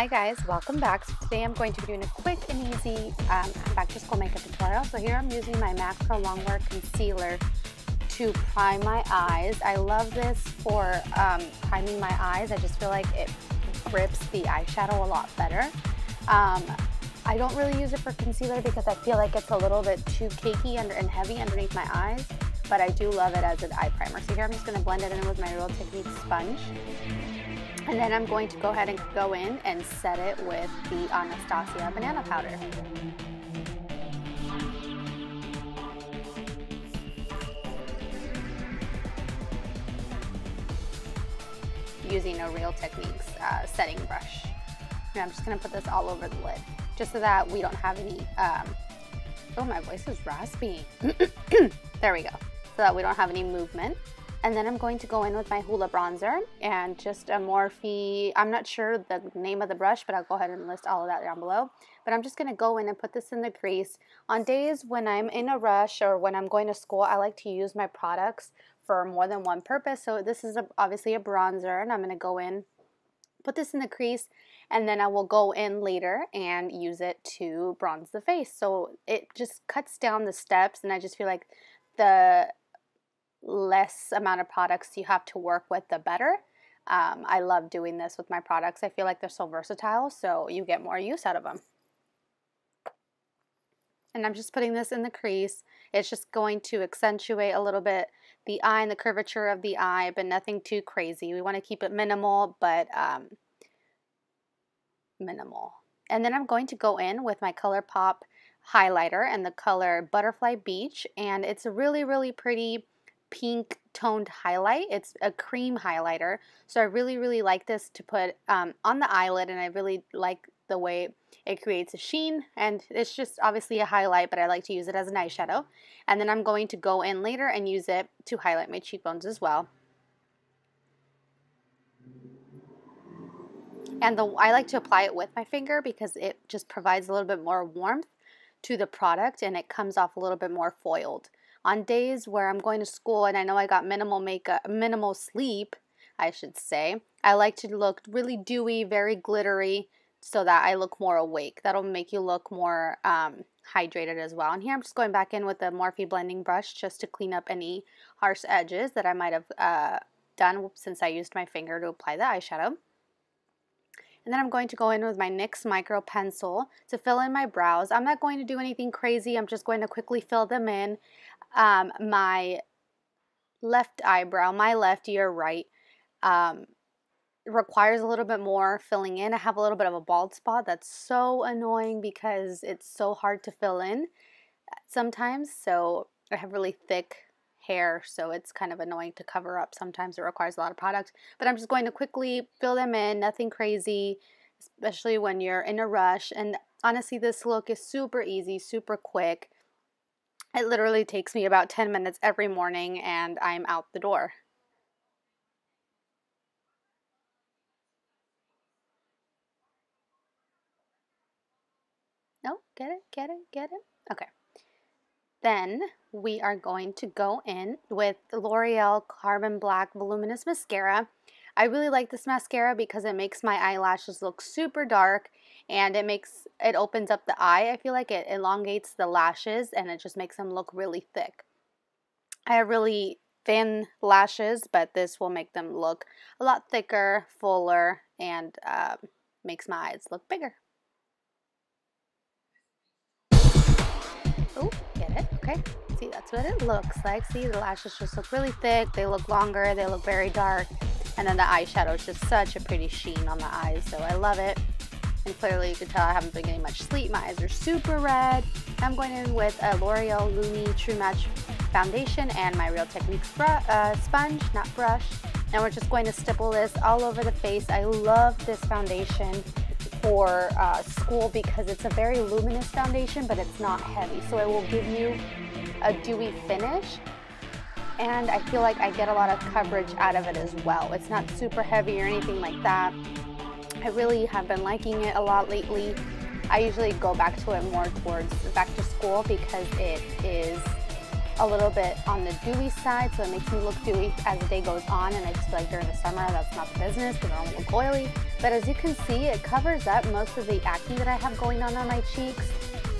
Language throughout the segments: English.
Hi guys, welcome back. So today I'm going to be doing a quick and easy back to school makeup tutorial. So here I'm using my MAC Prolongwear concealer to prime my eyes. I love this for priming my eyes. I just feel like it grips the eyeshadow a lot better. I don't really use it for concealer because I feel like it's a little bit too cakey and heavy underneath my eyes, but I do love it as an eye primer. So here I'm just going to blend it in with my Real Technique sponge. And then I'm going to go ahead and go in and set it with the Anastasia banana powder. Using a Real Techniques setting brush. And I'm just going to put this all over the lid, just so that we don't have any, oh, my voice is raspy. There we go. So that we don't have any movement. And then I'm going to go in with my Hoola bronzer and just a Morphe, I'm not sure the name of the brush, but I'll go ahead and list all of that down below. But I'm just going to go in and put this in the crease. On days when I'm in a rush or when I'm going to school, I like to use my products for more than one purpose. So this is obviously a bronzer, and I'm going to go in, put this in the crease, and then I will go in later and use it to bronze the face. So it just cuts down the steps, and I just feel like the less amount of products you have to work with, the better. I love doing this with my products. I feel like they're so versatile, so you get more use out of them. And I'm just putting this in the crease. It's just going to accentuate a little bit the eye and the curvature of the eye, but nothing too crazy. We want to keep it minimal, but minimal. And then I'm going to go in with my ColourPop highlighter and the color Butterfly Beach, and it's a really, really pretty pink toned highlight. It's a cream highlighter, so I really, really like this to put on the eyelid, and I really like the way it creates a sheen, and it's just obviously a highlight, but I like to use it as an eyeshadow. And then I'm going to go in later and use it to highlight my cheekbones as well. And I like to apply it with my finger because it just provides a little bit more warmth to the product, and it comes off a little bit more foiled. On days where I'm going to school and I know I got minimal makeup, minimal sleep, I should say, I like to look really dewy, very glittery, so that I look more awake. That'll make you look more hydrated as well. And here I'm just going back in with the Morphe blending brush just to clean up any harsh edges that I might have done since I used my finger to apply the eyeshadow. And then I'm going to go in with my NYX Micro Pencil to fill in my brows. I'm not going to do anything crazy. I'm just going to quickly fill them in. My left eyebrow, my left ear right, requires a little bit more filling in. I have a little bit of a bald spot that's so annoying because it's so hard to fill in sometimes. So I have really thick hair, so it's kind of annoying to cover up. Sometimes it requires a lot of product, but I'm just going to quickly fill them in, nothing crazy, especially when you're in a rush. And honestly, this look is super easy, super quick. It literally takes me about 10 minutes every morning and I'm out the door. No, get it, get it, get it? Okay. Then we are going to go in with the L'Oreal Carbon Black Voluminous Mascara. I really like this mascara because it makes my eyelashes look super dark, and it opens up the eye. I feel like it elongates the lashes and it just makes them look really thick. I have really thin lashes, but this will make them look a lot thicker, fuller, and makes my eyes look bigger. Oh, get it? Okay. See, that's what it looks like. See, the lashes just look really thick. They look longer. They look very dark. And then the eyeshadow is just such a pretty sheen on the eyes, so I love it. And clearly you can tell I haven't been getting much sleep. My eyes are super red. I'm going in with a L'Oreal Lumi True Match foundation and my Real Techniques sponge, not brush. And we're just going to stipple this all over the face. I love this foundation for school because it's a very luminous foundation, but it's not heavy. So it will give you a dewy finish. And I feel like I get a lot of coverage out of it as well. It's not super heavy or anything like that. I really have been liking it a lot lately. I usually go back to it more towards back to school because it is a little bit on the dewy side, so it makes me look dewy as the day goes on, and I just feel like during the summer that's not the business because I don't look oily. But as you can see, it covers up most of the acne that I have going on my cheeks,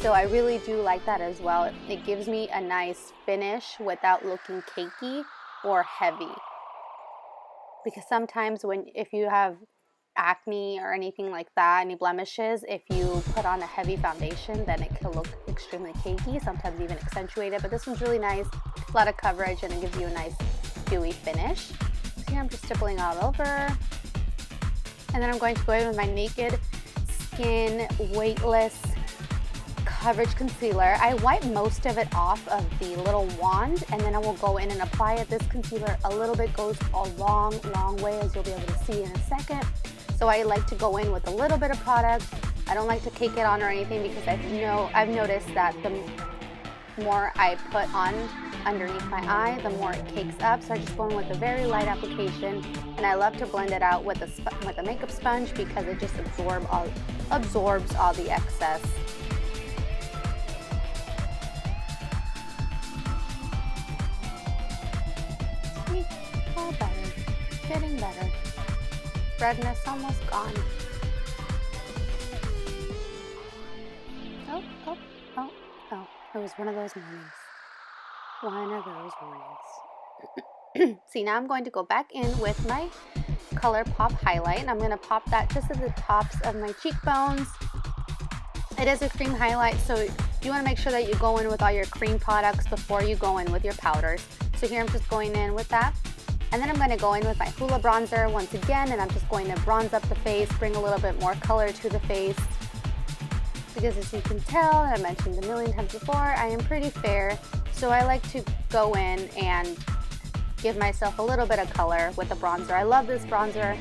so I really do like that as well. It gives me a nice finish without looking cakey or heavy, because sometimes if you have acne or anything like that, any blemishes, if you put on a heavy foundation, then it can look extremely cakey, sometimes even accentuated. But this one's really nice, a lot of coverage, and it gives you a nice dewy finish. So here I'm just stippling all over, and then I'm going to go in with my Naked Skin Weightless Coverage Concealer. I wipe most of it off of the little wand, and then I will go in and apply it. This concealer a little bit goes a long way, as you'll be able to see in a second. So I like to go in with a little bit of product. I don't like to cake it on or anything, because I've noticed that the more I put on underneath my eye, the more it cakes up. So I just go in with a very light application, and I love to blend it out with a makeup sponge, because it just absorbs all the excess. See, all better, getting better. Redness almost gone. Oh. It was one of those mornings. One of those mornings. See, now I'm going to go back in with my ColourPop highlight, and I'm going to pop that just at the tops of my cheekbones. It is a cream highlight, so you want to make sure that you go in with all your cream products before you go in with your powders. So here I'm just going in with that. And then I'm going to go in with my Hoola bronzer once again, and I'm just going to bronze up the face, bring a little bit more color to the face. Because as you can tell, I mentioned a million times before, I am pretty fair. So I like to go in and give myself a little bit of color with the bronzer. I love this bronzer.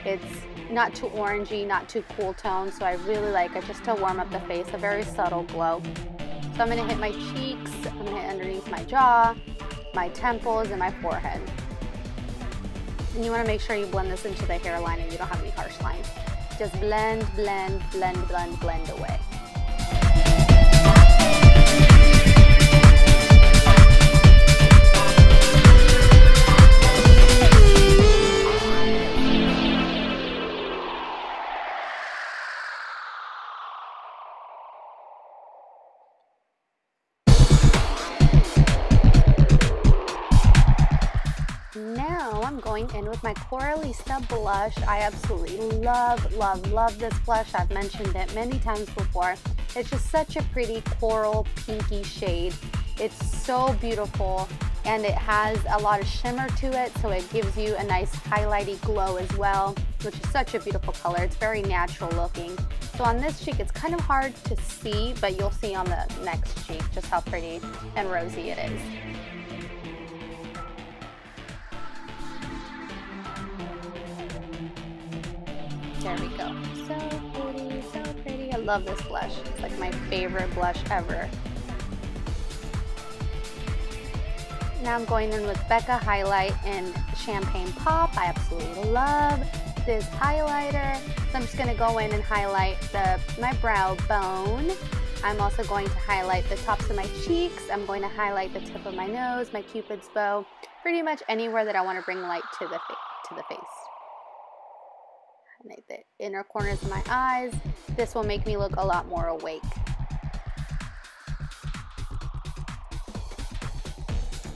It's not too orangey, not too cool tone, so I really like it just to warm up the face, a very subtle glow. So I'm going to hit my cheeks, I'm going to hit underneath my jaw, my temples, and my forehead. And you want to make sure you blend this into the hairline and you don't have any harsh lines. Just blend, blend, blend, blend, blend away. Now I'm going in with my Coralista blush. I absolutely love this blush. I've mentioned it many times before. It's just such a pretty coral pinky shade. It's so beautiful, and it has a lot of shimmer to it, so it gives you a nice highlighty glow as well, which is such a beautiful color. It's very natural looking. So on this cheek, it's kind of hard to see, but you'll see on the next cheek just how pretty and rosy it is. There we go. So pretty, so pretty. I love this blush. It's like my favorite blush ever. Now I'm going in with Becca Highlight in Champagne Pop. I absolutely love this highlighter. So I'm just going to go in and highlight my brow bone. I'm also going to highlight the tops of my cheeks. I'm going to highlight the tip of my nose, my Cupid's bow, pretty much anywhere that I want to bring light to the face. Highlight the inner corners of my eyes. This will make me look a lot more awake.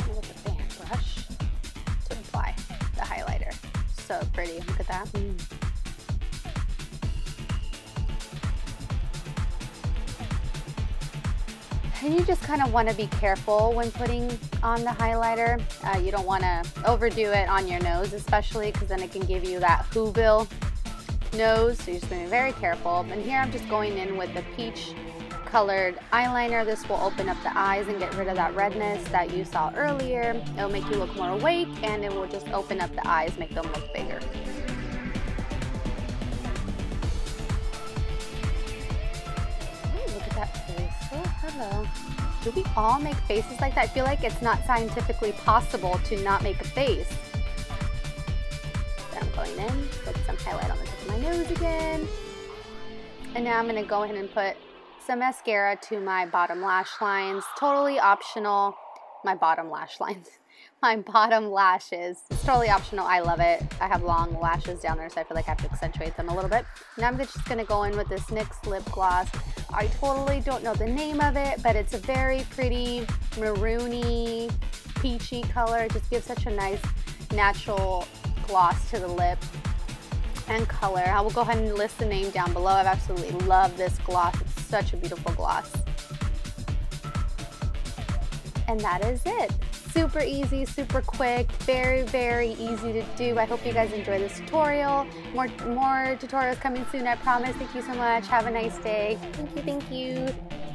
With the fan brush to apply the highlighter. So pretty. Look at that. And you just kind of want to be careful when putting on the highlighter. You don't want to overdo it on your nose, especially, because then it can give you that Whoville nose. So you're just going to be very careful. And here I'm just going in with the peach colored eyeliner. This will open up the eyes and get rid of that redness that you saw earlier. It'll make you look more awake, and it will just open up the eyes, make them look bigger. Hello. Do we all make faces like that? I feel like it's not scientifically possible to not make a face. So I'm going in, put some highlight on the tip of my nose again. And now I'm going to go ahead and put some mascara to my bottom lash lines. Totally optional. my bottom lash lines. My bottom lashes. It's totally optional. I love it. I have long lashes down there, so I feel like I have to accentuate them a little bit. Now I'm just going to go in with this NYX lip gloss. I totally don't know the name of it, but it's a very pretty maroony, peachy color. It just gives such a nice natural gloss to the lip and color. I will go ahead and list the name down below. I've absolutely loved this gloss. It's such a beautiful gloss. And that is it. Super easy, super quick, very, very easy to do. I hope you guys enjoy this tutorial. More tutorials coming soon, I promise. Thank you so much. Have a nice day. Thank you, thank you.